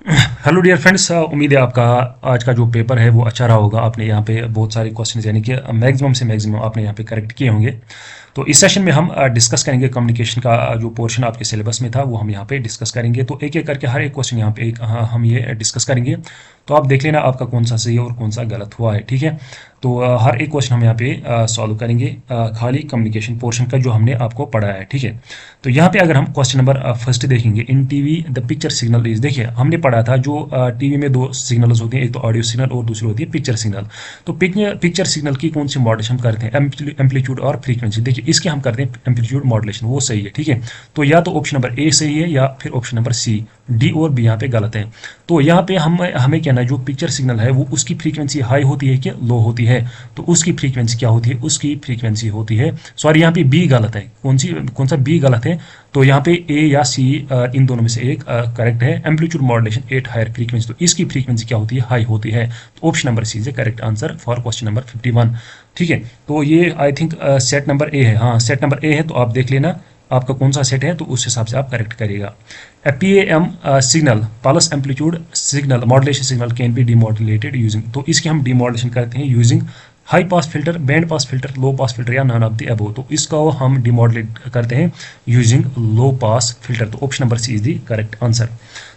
Hello dear friends, उम्मीद है आपका आज का जो पेपर है वो अच्छा रहा होगा। आपने यहाँ पे बहुत सारे क्वेश्चन यानी कि मैक्सिमम से मैक्सिमम आपने यहाँ पे करेक्ट किए होंगे। तो इस सेशन में हम डिस्कस करेंगे कम्युनिकेशन का जो पोर्शन आपके सिलेबस में था वो हम यहाँ पे डिस्कस करेंगे। तो एक एक करके हर एक क्वेश्चन यहाँ पे हम ये डिस्कस करेंगे। तो आप देख लेना आपका कौन सा सही है और कौन सा गलत हुआ है, ठीक है। तो हर एक क्वेश्चन हम यहाँ पे सॉल्व करेंगे, खाली कम्युनिकेशन पोर्शन का जो हमने आपको पढ़ाया है, ठीक है। तो यहाँ पे अगर हम क्वेश्चन नंबर फर्स्ट देखेंगे, in TV the picture signal is, देखिए हमने पढ़ा था जो टीवी में दो सिग्नल्स होते हैं, एक तो ऑडियो सिग्नल और दूसरी होती है पिक्चर सिग्नल। तो पिक्चर सिग्नल की कौन सी मॉड्यूलेशन हम करते हैं, एम्पलीट्यूड और फ्रीक्वेंसी। देखिए इसके हम करते हैं एम्पलीट्यूड मॉड्यूलेशन, वो सही है, ठीक है। तो या तो ऑप्शन नंबर ए सही है या फिर ऑप्शन नंबर सी, डी और बी यहाँ पे गलत है। तो यहाँ पे हमें कहना है जो पिक्चर सिग्नल है वो उसकी फ्रीक्वेंसी हाई होती है कि लो होती है। तो उसकी फ्रीक्वेंसी क्या होती है, उसकी फ्रीक्वेंसी होती है, सॉरी यहाँ पे बी गलत है। कौन सा बी गलत है। तो यहाँ पे ए या सी इन दोनों में से एक करेक्ट है। Amplitude modulation at higher frequency, तो इसकी फ्रीक्वेंसी क्या होती है, हाई होती है। तो option number C is correct answer for question number 51, ठीक है। तो ये I think set number A है, हाँ सेट नंबर ए है। तो आप देख लेना आपका कौन सा सेट है, तो उस हिसाब से आप करेक्ट करिएगा। PAM signal pulse amplitude signal modulation signal can be demodulated using, तो इसकी हम डिमॉड्यूलेशन करते हैं using high pass filter, band pass filter, low pass filter या नन ऑफ द अबव। तो इसका हम डिमॉड्यूलेट करते हैं यूजिंग लो पास फिल्टर। तो option number C is the correct answer.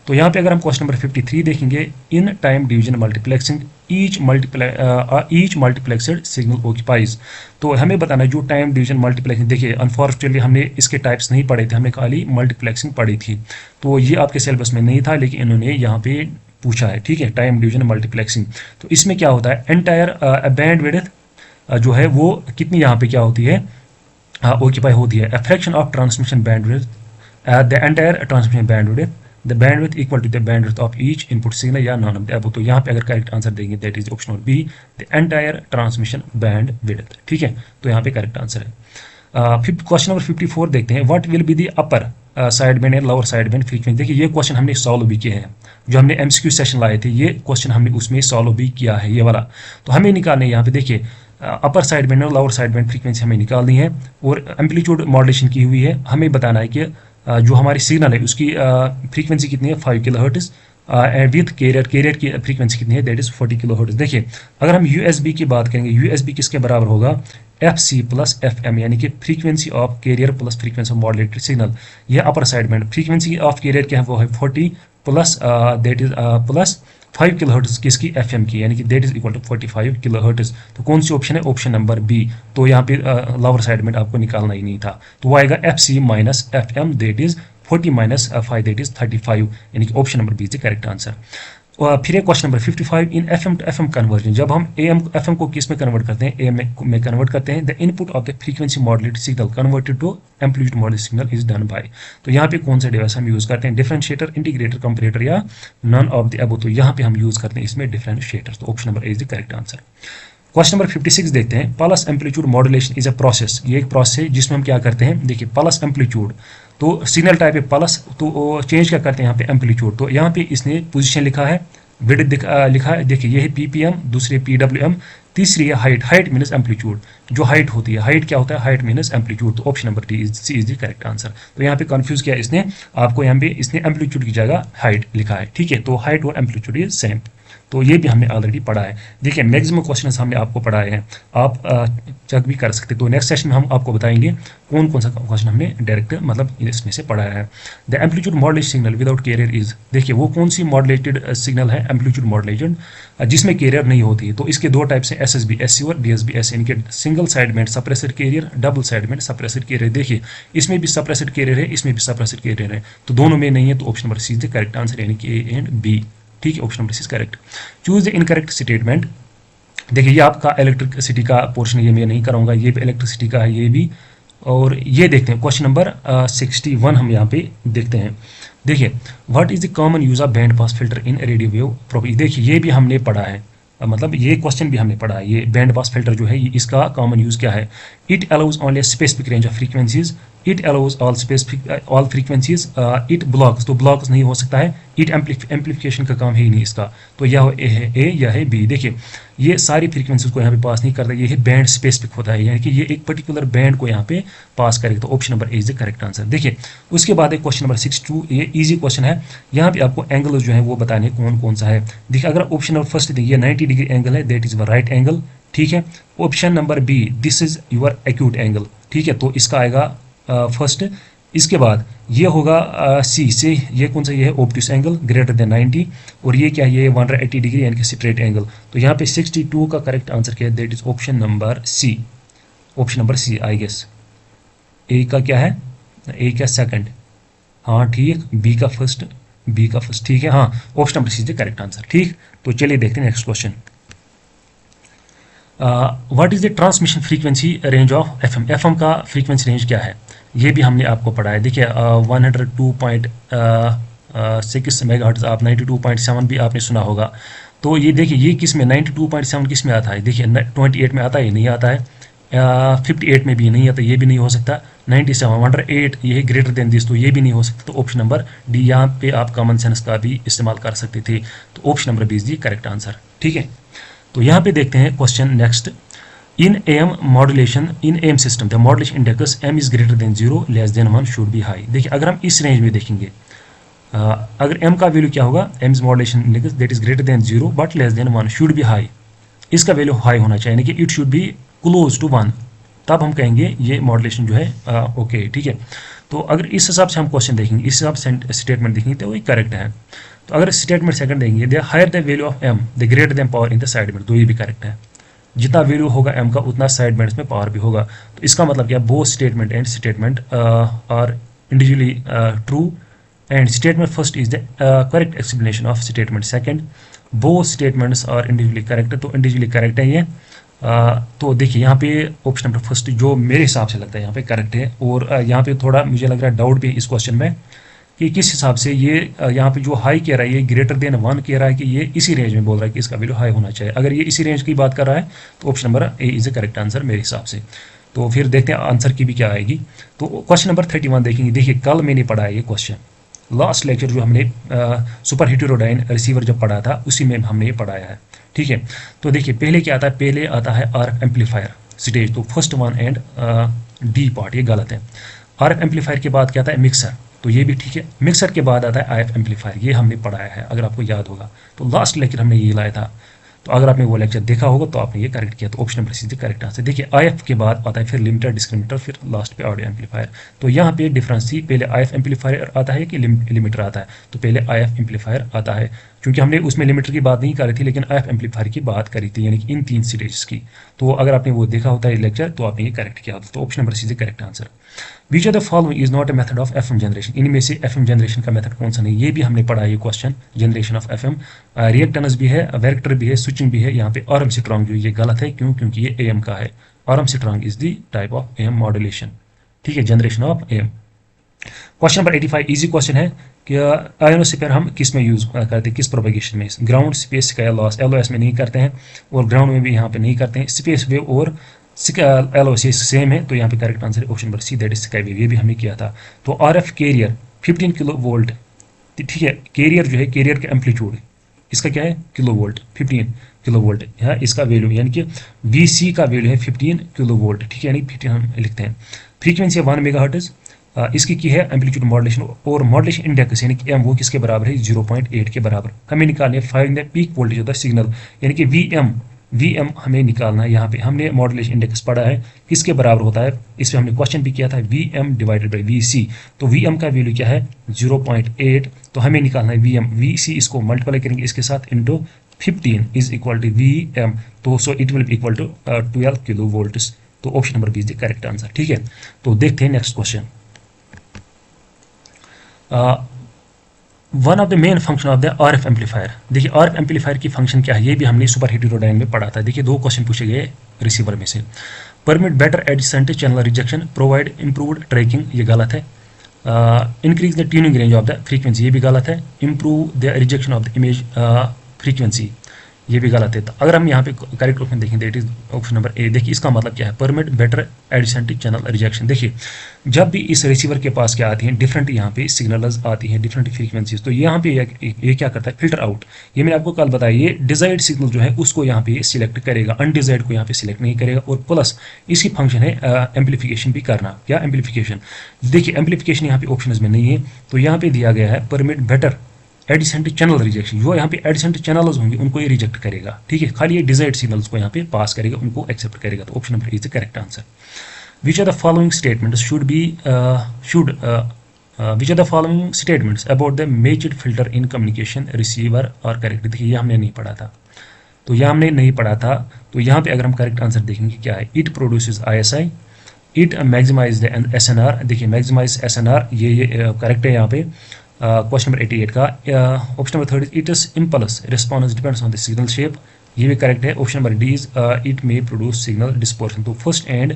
तो यहाँ पे अगर हम क्वेश्चन नंबर 53 देखेंगे, in time division multiplexing each multiplexed signal occupies. तो हमें बताना है जो टाइम डिवीजन मल्टीप्लेक्सिंग, देखिए अनफॉर्चुनेटली हमने इसके टाइप्स नहीं पढ़े थे, हमने खाली मल्टीप्लेक्सिंग पढ़ी थी। तो ये आपके सिलेबस में नहीं था, लेकिन इन्होंने यहाँ पे पूछा है, ठीक है, टाइम डिवीजन मल्टीप्लेक्सिंग। तो इसमें क्या होता है, एंटायर बैंड विड्थ जो है वो कितनी यहाँ पे क्या होती है, ऑक्यूपाई होती है। A fraction of transmission bandwidth, the entire transmission bandwidth, the bandwidth equal to the bandwidth of each input signal या नॉन ऑफ द अबव। तो यहाँ पे अगर करेक्ट आंसर देंगे that is option number B, the entire transmission bandwidth, ठीक है। तो यहाँ पे करेक्ट आंसर है। क्वेश्चन नंबर 54 देखते हैं, what will be the upper side band and lower side band frequency. देखिए ये क्वेश्चन हमने सॉल्व भी किए हैं, जो हमने एमसीक्यू सेशन लाए थे, ये क्वेश्चन हमने उसमें सॉल्व भी किया है, ये वाला। तो हमें निकालने यहाँ पे देखिए अपर साइड बैंड और लोअर साइड बैंड फ्रीक्वेंसी हमें निकालनी है, और एम्पलीट्यूड मॉड्यूलेशन की हुई है। हमें बताना है कि जो हमारी सिग्नल है उसकी फ्रीक्वेंसी कितनी है, 5 किलोहर्ट्ज़, विद कैरियर की फ्रीक्वेंसी कितनी है, दैट इज 40 किलोहर्ट्ज़। देखिए अगर हम यूएसबी की बात करेंगे, यूएसबी किसके बराबर होगा, FC प्लस FM, यानी कि frequency of carrier plus frequency of modulated signal. ये upper side band frequency of carrier क्या है, वो है 40 plus that is plus 5 kilohertz किसकी, FM की, यानी कि that is equal to 45 kilohertz. तो कौन सी ऑप्शन है, ऑप्शन नंबर बी। तो यहाँ पे लोअर साइड बैंड आपको निकालना ही नहीं था, तो वो आएगा FC minus FM, that is 40 minus 5, that is 35, यानी कि option number B is the correct answer. फिर एक question number 55, in FM to FM conversion, जब हम FM को किस में कन्वर्ट करते हैं, AM में कन्वर्ट करते हैं, the input of the frequency modulated signal converted to amplitude modulated signal is done by. तो यहाँ पे कौन सा डिवाइस हम यूज करते हैं, डिफरेंशिएटर, इंटीग्रेटर, कंपैरेटर या नन ऑफ द अबव। तो यहाँ पे हम यूज करते हैं इसमें डिफरेंशिएटर। तो option number A is the correct answer. Question number 56 देखते हैं, pulse amplitude modulation is a process, ये एक प्रोसेस है जिसमें हम क्या करते हैं, देखिए पल्स एम्पलीट्यूड, तो सिग्नल टाइप है पल्स, तो चेंज क्या करते हैं यहाँ पे एम्पलीट्यूड। तो यहाँ पे इसने पोजीशन लिखा है, विड्थ लिखा है, देखिए ये है PPM, दूसरी PWM, तीसरी है हाइट। हाइट मीनस एम्पलीट्यूड, जो हाइट होती है, हाइट क्या होता है, हाइट मीनस एम्पलीट्यूड। तो option number D C is the correct answer. तो यहाँ पे कंफ्यूज किया इसने आपको, यहाँ पे इसने एम्पलीट्यूड की जगह हाइट लिखा है, ठीक है। तो हाइट और एम्पलीट्यूड इज सेम, तो ये भी हमने ऑलरेडी पढ़ा है। देखिए मैक्सिमम क्वेश्चंस हमने आपको पढ़ाए हैं, आप चेक भी कर सकते हैं। तो नेक्स्ट सेशन में हम आपको बताएंगे कौन कौन सा क्वेश्चन हमने डायरेक्ट मतलब इसमें से पढ़ाया है। The amplitude modulated signal without carrier is, देखिए वो कौन सी मॉड्यूलेटेड सिग्नल है, एम्पलीट्यूड मॉड्यूलेटेड जिसमें कैरियर नहीं होती है। तो इसके दो टाइप्स हैं, SSB SC और DSB SC, इनके सिंगल साइड में सप्रेस्ड कैरियर, डबल साइड में सप्रेस्ड कैरियर। देखिए इसमें भी सप्रेस्ड कैरियर है, इसमें भी सप्रेस्ड कैरियर है, तो दोनों में नहीं है। तो option number C is the correct answer, यानी कि A एंड B, ठीक है। Option number C is correct. Choose the incorrect statement, देखिए ये आपका इलेक्ट्रिसिटी का पोर्शन, ये मैं नहीं कराऊंगा, ये भी इलेक्ट्रिसिटी का है, ये भी। और ये देखते हैं क्वेश्चन नंबर 61 हम यहाँ पे देखते हैं। देखिए what is the common use of band pass filter in radio wave propagation, देखिए ये भी हमने पढ़ा है, मतलब ये क्वेश्चन भी हमने पढ़ा है। ये बैंड पास फिल्टर जो है इसका कॉमन यूज क्या है, it allows only specific range of frequencies it allows all specific all frequencies, it blocks, तो ब्लॉक्स नहीं हो सकता है, इट एम्पलीफिकेशन का काम है ही नहीं इसका, तो यह ए है ए या है बी। देखिए ये सारी फ्रीक्वेंसीज को यहाँ पे पास नहीं करता, ये है बैंड स्पेसिफिक होता है, यानी कि ये एक पर्टिकुलर बैंड को यहाँ पे पास करेगा, तो option number A is the correct answer. देखिए उसके बाद एक क्वेश्चन नंबर 62, ये इजी क्वेश्चन है, यहाँ पे आपको एंगल जो है वो बताने कौन कौन सा है। देखिए अगर ऑप्शन नंबर फर्स्ट देखिए 90 डिग्री एंगल है, that is the right angle, ठीक है। Option number B, this is your acute angle, ठीक है, तो इसका आएगा फर्स्ट। इसके बाद ये होगा सी से, ये कौन सा, ये है ऑब्ट्यूस एंगल ग्रेटर देन 90, और ये क्या है, ये 180 डिग्री यानी कि स्ट्रेट एंगल। तो यहाँ पे 62 का करेक्ट आंसर क्या है, that is option number C, option number C I guess. A का क्या है, ए का सेकंड, हाँ ठीक, बी का फर्स्ट, बी का फर्स्ट, ठीक है, हाँ option number C is the correct answer, ठीक। तो चलिए देखते हैं next question. What is the transmission frequency range of FM, FM का फ्रीक्वेंसी रेंज क्या है, ये भी हमने आपको पढ़ा है। देखिए 102.6 मेगाहर्ट्ज, आप 92.7 भी आपने सुना होगा। तो ये देखिए ये किस में 92.7 किस में आता है, देखिए 28 में आता है, ये नहीं आता है, 58 में भी नहीं आता, ये भी नहीं हो सकता, 97 108 ये है ग्रेटर देन दिस, तो ये भी नहीं हो सकता, तो ऑप्शन नंबर डी, यहाँ पे आप कॉमन सेंस का भी इस्तेमाल कर सकते थे, तो option number B is the correct answer, ठीक है। तो यहाँ पे देखते हैं question next. In M modulation, in M system the modulation index m is greater than 0 less than 1 should be high. देखिए अगर हम इस रेंज में देखेंगे, अगर एम का वैल्यू क्या होगा, m is modulation index that is greater than 0 but less than 1 should be high, इसका वैल्यू हाई होना चाहिए, यानी कि it should be close to 1, तब हम कहेंगे ये मॉड्यूलेशन जो है ओके, ठीक है। तो अगर इस हिसाब से हम क्वेश्चन देखेंगे, इस हिसाब से स्टेटमेंट देखेंगे तो वही करेक्ट है। तो अगर स्टेटमेंट सेकंड देंगे, the higher the value of M the greater then power in the side band, तो ये भी करेक्ट है, जितना वैल्यू होगा एम का उतना साइड बैंड्स में पावर भी होगा। तो इसका मतलब क्या, both statement and statement are individually true, and statement first is the correct explanation of statement second, both statements are individually correct, तो इंडिविजुअली करेक्ट है ये। तो देखिए यहाँ पे ऑप्शन नंबर फर्स्ट जो मेरे हिसाब से लगता है यहाँ पे करेक्ट है, और यहाँ पे थोड़ा मुझे लग रहा है डाउट भी है इस क्वेश्चन में कि किस हिसाब से ये यहाँ पे जो हाई कह रहा है, ये ग्रेटर देन 1 कह रहा है कि ये इसी रेंज में बोल रहा है कि इसका वैल्यू हाई होना चाहिए। अगर ये इसी रेंज की बात कर रहा है तो option number A is the correct answer मेरे हिसाब से। तो फिर देखते हैं आंसर की भी क्या आएगी। तो क्वेश्चन नंबर 31 देखेंगे। देखिए कल मैंने पढ़ा है ये क्वेश्चन, लास्ट लेक्चर जो हमने सुपर हेटेरोडाइन रिसीवर जब पढ़ा था उसी में हमने ये पढ़ाया है, ठीक है। तो देखिए पहले क्या आता है, पहले आता है आरएफ एम्पलीफायर स्टेज, तो first one and D part ये गलत है। आरएफ एम्पलीफायर के बाद क्या आता है, मिक्सर, तो ये भी ठीक है। मिक्सर के बाद आता है आईएफ एम्पलीफायर, ये हमने पढ़ाया है अगर आपको याद होगा, तो लास्ट लेक्चर हमने ये लाया था। तो अगर आपने वो लेक्चर देखा होगा तो आपने ये करेक्ट किया, तो option number C correct answer. देखिए आईएफ के बाद आता है फिर लिमिटर, डिस्क्रिमिनेटर, फिर लास्ट पे ऑडियो एम्पलीफायर। तो यहाँ पे डिफरेंस थी, पहले आईएफ एम्पलीफायर आता है कि लिमिटर आता है, तो पहले आईएफ एम्पलीफायर आता है, क्योंकि हमने उसमें लिमिटर की बात नहीं करी थी लेकिन आईएफ एम्पलीफायर की बात करी थी, यानी कि इन 3 स्टेजेस की। तो अगर आपने वो देखा होता है लेक्चर तो आपने ये करेक्ट किया होता, तो option number C correct answer. Which of the following is not a method of FM generation, इनमें से एफएम जनरेशन का मेथड कौन सा नहीं, ये भी हमने पढ़ा है ये question, generation of FM. Reactance भी है, वेक्टर भी है, स्विचिंग भी है। यहाँ पे आर्म स्ट्रॉन्ग जो ये गलत है, क्यों, क्योंकि ये एएम का है। Arm strong is the type of am modulation, ठीक है, generation of am. Question number 85 easy question है कि आयोनोस्फीयर हम किस में यूज करते हैं, किस प्रोपेगेशन में, ground space sky loss LOS में नहीं करते हैं, और ग्राउंड में भी यहाँ पे नहीं करते हैं। स्पेस वेव और एलओसी सेम है, तो यहाँ पे correct answer option number see that is sky wave, ये भी हमने किया था। तो आरएफ कैरियर 15 किलो वोल्ट, ठीक है, कैरियर जो है कैरियर का एम्पलीट्यूड इसका क्या है, किलो वोल्ट, 15 किलो वोल्ट है इसका वैल्यू, यानी कि वीसी का वैल्यू है 15 किलो वोल्ट, ठीक है, यानी 15 हम लिखते हैं। फ्रीक्वेंसी है 1 मेगाहर्ट्ज, इसकी की है एम्पलीट्यूड मॉड्यूलेशन, और मॉड्यूलेशन इंडेक्स यानी कि एम वो किसके बराबर है, 0.8 के बराबर। हमें निकालने find the peak voltage of the signal, यानी कि वीएम हमें निकालना है। यहाँ पे हमने मॉड्यूलेशन इंडेक्स पढ़ा है किसके बराबर होता है, इस पर हमने क्वेश्चन भी किया था, वीएम डिवाइडेड बाई वीसी। तो वीएम का वैल्यू क्या है, 0.8, तो हमें निकालना है वीएम, वीसी इसको मल्टीप्लाई करेंगे इसके साथ into 15 is equal to VM, तो so it will be equal to 12 kilo volts. तो option number B is the correct answer, ठीक है। तो देखते हैं next question. One of the main function of the RF amplifier, देखिए RF amplifier की function क्या है, ये भी हमने सुपर हेटेरोडाइन में पढ़ा था। देखिए 2 क्वेश्चन पूछे गए रिसीवर में से। Permit better adjacent channel rejection, provide improved tracking, ये गलत है। Increase the tuning range of the frequency, ये भी गलत है। Improve the rejection of the image frequency, ये भी गलत है। तो अगर हम यहाँ पे करेक्ट ऑप्शन देखें, that is option number A. देखिए इसका मतलब क्या है, permit better adjacent channel rejection. देखिए जब भी इस रिसीवर के पास क्या आती हैं, डिफरेंट यहाँ पे सिग्नल्स आती हैं, डिफरेंट फ्रीक्वेंसीज, तो यहाँ पे ये क्या करता है, फिल्टर आउट। ये मैंने आपको कल बताया, ये डिजायर्ड सिग्नल जो है उसको यहाँ पे सिलेक्ट करेगा, अनडिजायर्ड को यहाँ पे सिलेक्ट नहीं करेगा। और प्लस इसकी फंक्शन है एम्पलीफिकेशन भी करना। क्या एम्पलीफिकेशन, देखिए एम्पलीफिकेशन यहाँ पे ऑप्शन में नहीं है, तो यहाँ पे दिया गया है परमिट बेटर एडिसेंट चैनल रिजेक्शन। जो यहाँ पे एडिसेंट चैनल्स होंगे उनको ये रिजेक्ट करेगा, ठीक है, खाली ये डिजायर्ड सिग्नल्स को यहाँ पे पास करेगा, उनको एक्सेप्ट करेगा। तो option number is the correct answer. Which are the following statements which are the following statements about the matched filter in communication receiver are correct। देखिए ये हमने नहीं पढ़ा था, तो यह हमने नहीं पढ़ा था, तो यहाँ पे अगर हम करेक्ट आंसर देखेंगे क्या है, it produces ISI, it maximize the SNR। देखिए मैक्सिमाइज SNR ये करेक्ट है यहाँ पे क्वेश्चन नंबर 88 का। Option number 3 it is impulse response depends on the signal shape, ये भी करेक्ट है। Option number D is it may produce signal dispersion. तो फर्स्ट एंड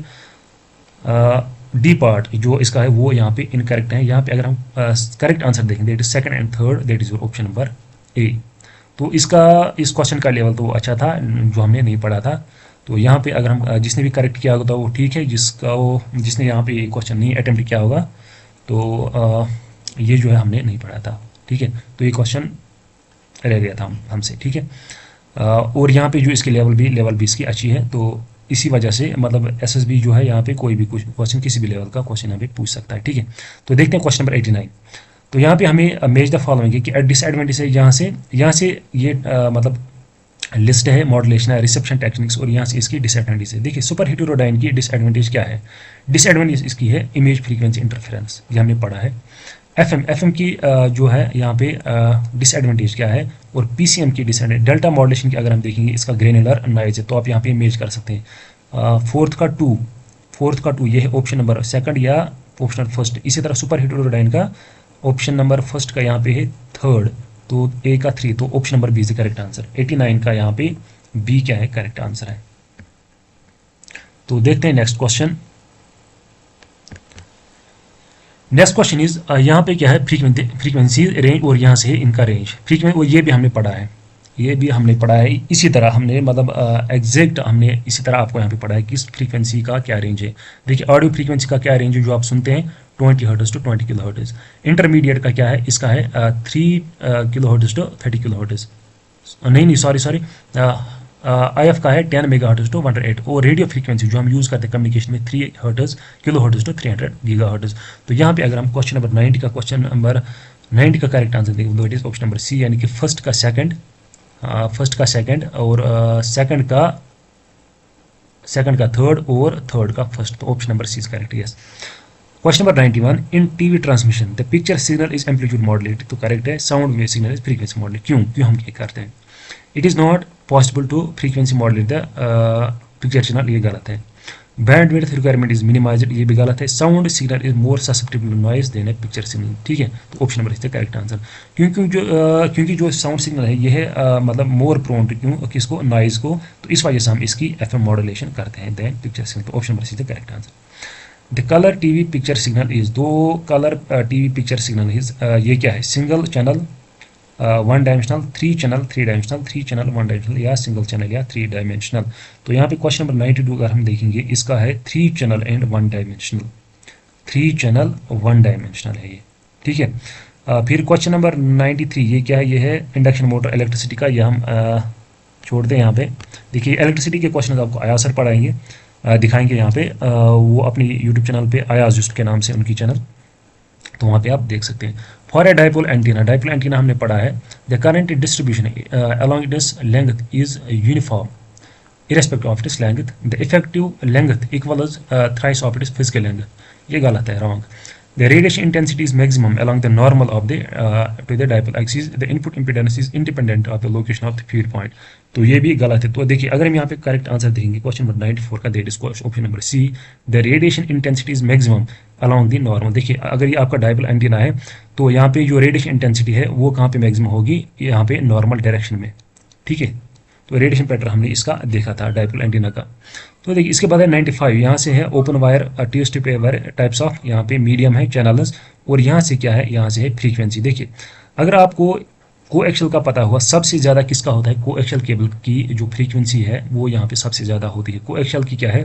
डी पार्ट जो इसका है वो यहाँ पे इनकरेक्ट है। यहाँ पे अगर हम करेक्ट आंसर देखें, that is second and third, that is your option number ए। तो इसका इस क्वेश्चन का लेवल तो अच्छा था जो हमने नहीं पढ़ा था। तो यहाँ पे अगर हम जिसने भी करेक्ट किया होगा वो ठीक है, जिसने यहाँ पे क्वेश्चन नहीं अटेम्प्ट किया होगा तो ये जो है हमने नहीं पढ़ा था, ठीक है। तो ये क्वेश्चन रह गया था हमसे, ठीक है। और यहाँ पे जो इसकी लेवल भी इसकी अच्छी है, तो इसी वजह से मतलब SSB जो है यहाँ पे कोई भी कुछ क्वेश्चन किसी भी लेवल का क्वेश्चन यहाँ पे पूछ सकता है, ठीक है। तो देखते हैं क्वेश्चन नंबर 89। तो यहाँ पे हमें मेज द फॉलोइंग है कि डिसएडवांटेज है, यहाँ से ये मतलब लिस्ट है, मॉड्यूलेशन है, रिसेप्शन टेक्निक्स, और यहाँ से इसकी डिसएडवांटेज है। देखिए सुपर हेटेरोडाइन की डिसएडवांटेज क्या है, डिसएडवांटेज इसकी है इमेज फ्रीक्वेंसी इंटरफेरेंस, ये हमने पढ़ा है। एफएम की जो है यहाँ पे डिसएडवांटेज क्या है, और पीसीएम की डिसएडवांटेज। डेल्टा मॉड्यूलेशन की अगर हम देखेंगे इसका ग्रेनुलर नॉइज है, तो आप यहाँ पे इमेज कर सकते हैं। फोर्थ का टू ये है ऑप्शन नंबर सेकंड या ऑप्शन फर्स्ट। इसी तरह सुपर हेटेरोडाइन का ऑप्शन नंबर फर्स्ट का यहाँ पे है थर्ड, तो ए का 3, तो option number B is the correct answer. 89 का यहाँ पे बी क्या है, करेक्ट आंसर है। तो देखते हैं next question. Next question is यहाँ पे क्या है, फ्रीक्वेंसी रेंज, और यहाँ से है इनका रेंज फ्रीक्वेंसी, और ये भी हमने पढ़ा है, इसी तरह हमने मतलब एग्जैक्ट हमने इसी तरह आपको यहाँ पे पढ़ा है कि इस फ्रीक्वेंसी का क्या रेंज है। देखिए ऑडियो फ्रीक्वेंसी का क्या रेंज है जो आप सुनते हैं, 20 hertz to 20 kilo hertz. Intermediate का क्या है, इसका है 3 kilo hertz to 30 kilo hertz, नहीं सॉरी IF का है 10 मेगा हर्ट्ज टू 108। और रेडियो फ्रीक्वेंसी जो हम यूज़ करते हैं कम्युनिकेशन में 3 kilo hertz to 300 giga hertz. तो यहाँ पे अगर हम क्वेश्चन नंबर 90 का करेक्ट आंसर देखें, तो it is option number C, यानी कि फर्स्ट का सेकंड और सेकंड का थर्ड और थर्ड का फर्स्ट। तो option number C is correct, yes. Question number 91, in TV transmission the picture signal is amplitude modulated. तो करेक्ट है, sound wave signal is frequency modulated. क्यों हम ये करते हैं, it is not possible to frequency modulate the picture signal, ये गलत है। बैंडविड्थ रिक्वायरमेंट इज मिनिमाइज्ड, ये भी गलत है। Sound signal is more susceptible to noise than a picture signal, ठीक है। तो option number is the correct answer. क्योंकि जो साउंड सिग्नल है ये है मतलब मोर प्रोन टू किसको, नॉइज को, तो इस वजह से हम इसकी FM मॉड्यूलेशन करते हैं देन पिक्चर सिग्नल। तो option number is the correct answer. The colour TV picture signal is, दो colour TV picture signal is, ये क्या है, single channel 1 dimensional, 3 channel 3 dimensional, 3 channel 1 dimensional, या सिंगल चैनल या 3 dimensional. तो यहाँ पे क्वेश्चन नंबर 92 अगर हम देखेंगे, इसका है 3 channel and 1 dimensional, 3 channel 1 dimensional है ये, ठीक है। फिर क्वेश्चन नंबर 93 ये क्या है, ये है इंडक्शन मोटर इलेक्ट्रिसिटी का, ये हम छोड़ दें यहाँ पे। देखिए इलेक्ट्रिसिटी के क्वेश्चन आपको आया सर पढ़ाएंगे, दिखाएंगे यहाँ पे, वो अपनी यूट्यूब चैनल पे आया जिस्ट के नाम से उनकी चैनल, तो वहाँ पे आप देख सकते हैं। फॉर ए डाइपोल एंटीना हमने पढ़ा है, the current distribution along its length is uniform irrespective of its length, the effective length equals thrice of its physical length, ये गलत है, wrong। The radiation intensity is maximum along the normal of the to the dipole axis, the input impedance is independent of the location of the feed point, तो ये भी गलत है। तो देखिए अगर हम यहाँ पे करेक्ट आंसर देखेंगे क्वेश्चन नंबर 94 का, that is option number C, the radiation intensity is maximum along the normal. देखिए अगर ये आपका डाइपोल एंटीना है तो यहाँ पे जो रेडिएशन इंटेंसिटी है वो कहाँ पे मैक्सिमम होगी, यहाँ पे नॉर्मल डायरेक्शन में, ठीक है। तो रेडिएशन पैटर्न हमने इसका देखा था डाइपोल एंटीना का। तो देखिए इसके बाद है 95, यहाँ से है open wire T wire types of, यहाँ पे मीडियम है चैनल्स, और यहाँ से क्या है, यहाँ से है फ्रीक्वेंसी। देखिए अगर आपको कोएक्शियल का पता हुआ सबसे ज़्यादा किसका होता है, कोएक्शियल केबल की जो फ्रीक्वेंसी है वो यहाँ पे सबसे ज़्यादा होती है। कोएक्शियल की क्या है,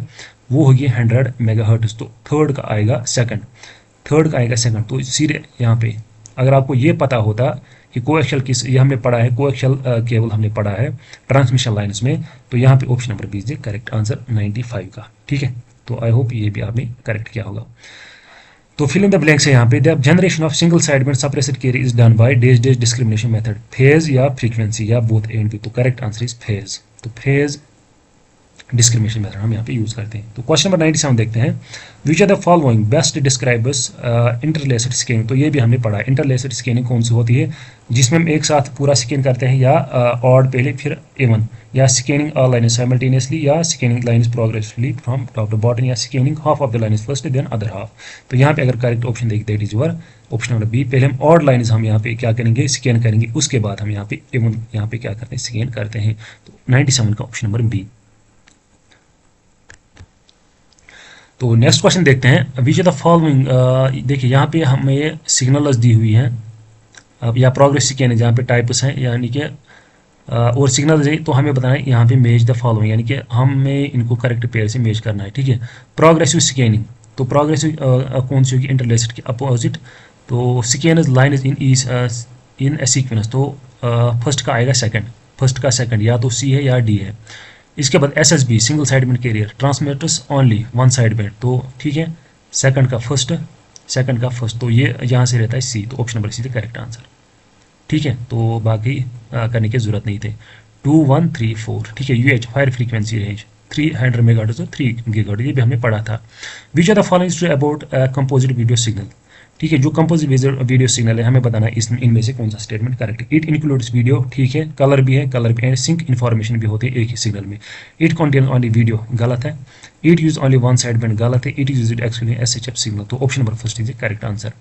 वो होगी 100 मेगाहर्ट्ज़। तो थर्ड का आएगा सेकंड, तो सीधे यहाँ पे अगर आपको ये पता होता कि कोएक्शियल किस, ये हमने पढ़ा है कोएक्शियल केबल हमने पढ़ा है ट्रांसमिशन लाइन्स में, तो यहाँ पे option number B is the correct answer 95 का। ठीक है, तो आई होप ये भी आपने करेक्ट किया होगा। तो फिल इन द ब्लैंक्स है यहाँ पे, the generation of single side band suppressed carry is done bye days days discrimination method, phase या फ्रीक्वेंसी या बोथ एंड बी। तो करेक्ट आंसर इज फेज। तो फेज डिस्क्रिमिनेशन मेथड हम यहाँ पे यूज करते हैं। तो क्वेश्चन नंबर 97 देखते हैं, which are the following best describers interlaced scanning. तो ये भी हमने पढ़ा है, इंटरलेस्ड स्कैनिंग कौन सी होती है, जिसमें हम एक साथ पूरा स्कैन करते हैं या ऑड पहले फिर इवन, या स्कैनिंग ऑल लाइन्स साइमल्टेनियसली, या scanning lines progressively from top to bottom, या scanning half of the lines first then other half. तो यहाँ पे अगर करेक्ट ऑप्शन देखते हैं, it is your option number B. पहले हम ऑड लाइन्स हम यहाँ पे क्या करेंगे, स्कैन करेंगे, उसके बाद हम यहाँ पे इवन यहाँ पे क्या करते हैं, स्कैन करते हैं। तो 97 का ऑप्शन नंबर बी। तो नेक्स्ट क्वेश्चन देखते हैं, विच आर द फॉलोइंग, देखिए यहाँ पे हमें सिग्नल्स दी हुई हैं या प्रोग्रेस स्कैन है जहाँ पे टाइप्स हैं, यानी कि और सिग्नल है, तो हमें बताना है यहाँ पे मेज द फॉलोइंग, यानी कि हमें इनको करेक्ट पेयर से मेज करना है। ठीक है, प्रोग्रेसिव स्कैनिंग, तो प्रोग्रेसिव कौन सी होगी, इंटरलेस्ड के अपोजिट। तो scan line is in A sequence, तो फर्स्ट का आएगा सेकंड, फर्स्ट का सेकंड या तो सी है या डी है। इसके बाद SSB single side band carrier transmitters only one side band, तो ठीक है, सेकंड का फर्स्ट, तो ये यहाँ से रहता है सी। तो option number C the correct answer. ठीक है, तो बाकी करने की जरूरत नहीं थे। 2 1 3 4, ठीक है। UH higher frequency range 300 megahertz और 3 गीगाहर्ट्ज़, ये भी हमने पढ़ा था। Which are the following true about composite video signal, ठीक है, जो कंपोजिट वीडियो सिग्नल है हमें बताना है इनमें से कौन सा स्टेटमेंट करेक्ट है। इट इंक्लूड्स वीडियो, ठीक है, कलर भी है, कलर भी एंड सिंक इन्फॉर्मेशन भी होती है एक ही सिग्नल में। इट कंटेन ओनली वीडियो, गलत है। It use only one side band, गलत है। It use it actually SHF signal, तो option number first is the correct answer.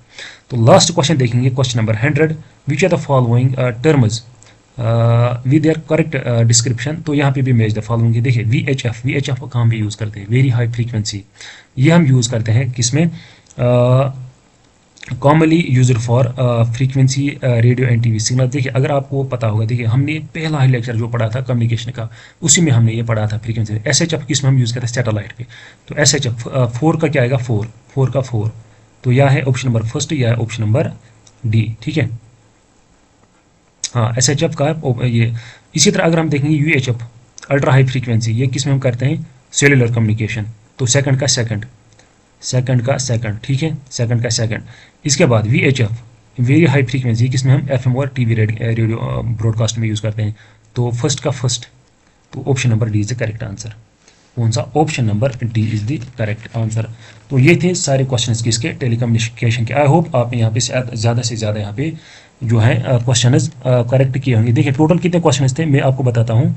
तो लास्ट क्वेश्चन देखेंगे, question number 100, which are the following terms with their correct description. तो यहाँ पे भी match the following है। देखिए VHF कहाँ पे यूज़ करते हैं, वेरी हाई फ्रीक्वेंसी, ये हम यूज़ करते हैं किसमें, commonly used for frequency radio and TV signal. देखिए अगर आपको पता होगा, देखिए हमने पहला ही लेक्चर जो पढ़ा था कम्युनिकेशन का, उसी में हमने ये पढ़ा था फ्रीक्वेंसी। SHF किस में हम यूज़ करते हैं, सैटेलाइट पे। तो SHF 4 का क्या आएगा, 4 का 4, तो यह है ऑप्शन नंबर फर्स्ट, या ऑप्शन नंबर डी। ठीक है, हाँ SHF का ये। इसी तरह अगर हम देखेंगे UHF अल्ट्रा हाई फ्रीक्वेंसी, ये किस में हम करते हैं, सेलुलर कम्युनिकेशन, तो सेकंड का सेकंड, ठीक है, सेकंड का सेकंड। इसके बाद VHF वेरी हाई फ्रीक्वेंसी, किसमें हम FM और TV रेडियो ब्रॉडकास्ट में यूज़ करते हैं, तो फर्स्ट का फर्स्ट, तो option number D is the correct answer. कौन सा, option number D is the correct answer. तो ये थे सारे क्वेश्चंस किसके, टेलीकम्युनिकेशन के। आई होप आपने यहाँ पे ज़्यादा से ज़्यादा यहाँ पे जो है क्वेश्चंस करेक्ट किए होंगे। देखिए टोटल कितने क्वेश्चंस थे मैं आपको बताता हूँ।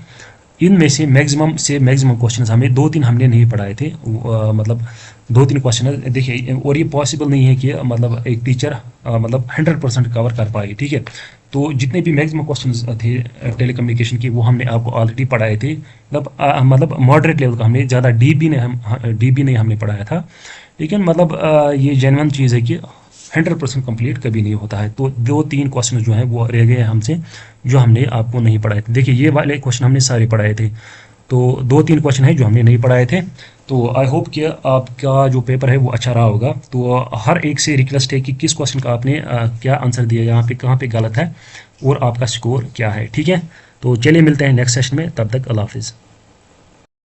इनमें से मैक्सिमम क्वेश्चंस हमें 2-3 हमने नहीं पढ़ाए थे, मतलब 2-3 क्वेश्चन देखिए, और ये पॉसिबल नहीं है कि मतलब एक टीचर मतलब 100% कवर कर पाए। ठीक है, तो जितने भी मैक्सिमम क्वेश्चंस थे टेलीकम्युनिकेशन के, वो हमने आपको ऑलरेडी पढ़ाए थे। मतलब मॉडरेट लेवल का, हमने ज़्यादा डीप भी नहीं हमने पढ़ाया था, लेकिन मतलब ये जेन्युइन चीज़ है कि 100% कंप्लीट कभी नहीं होता है। तो 2-3 क्वेश्चन जो हैं वो रह गए हैं हमसे, जो हमने आपको नहीं पढ़ाए थे। देखिए ये वाले क्वेश्चन हमने सारे पढ़ाए थे, तो 2-3 क्वेश्चन हैं जो हमने नहीं पढ़ाए थे। तो आई होप कि आपका जो पेपर है वो अच्छा रहा होगा। तो हर एक से रिक्वेस्ट है कि किस क्वेश्चन का आपने क्या आंसर दिया, यहाँ पे कहाँ पे गलत है और आपका स्कोर क्या है। ठीक है, तो चलिए मिलते हैं नेक्स्ट सेशन में, तब तक अल्लाह हाफिज़।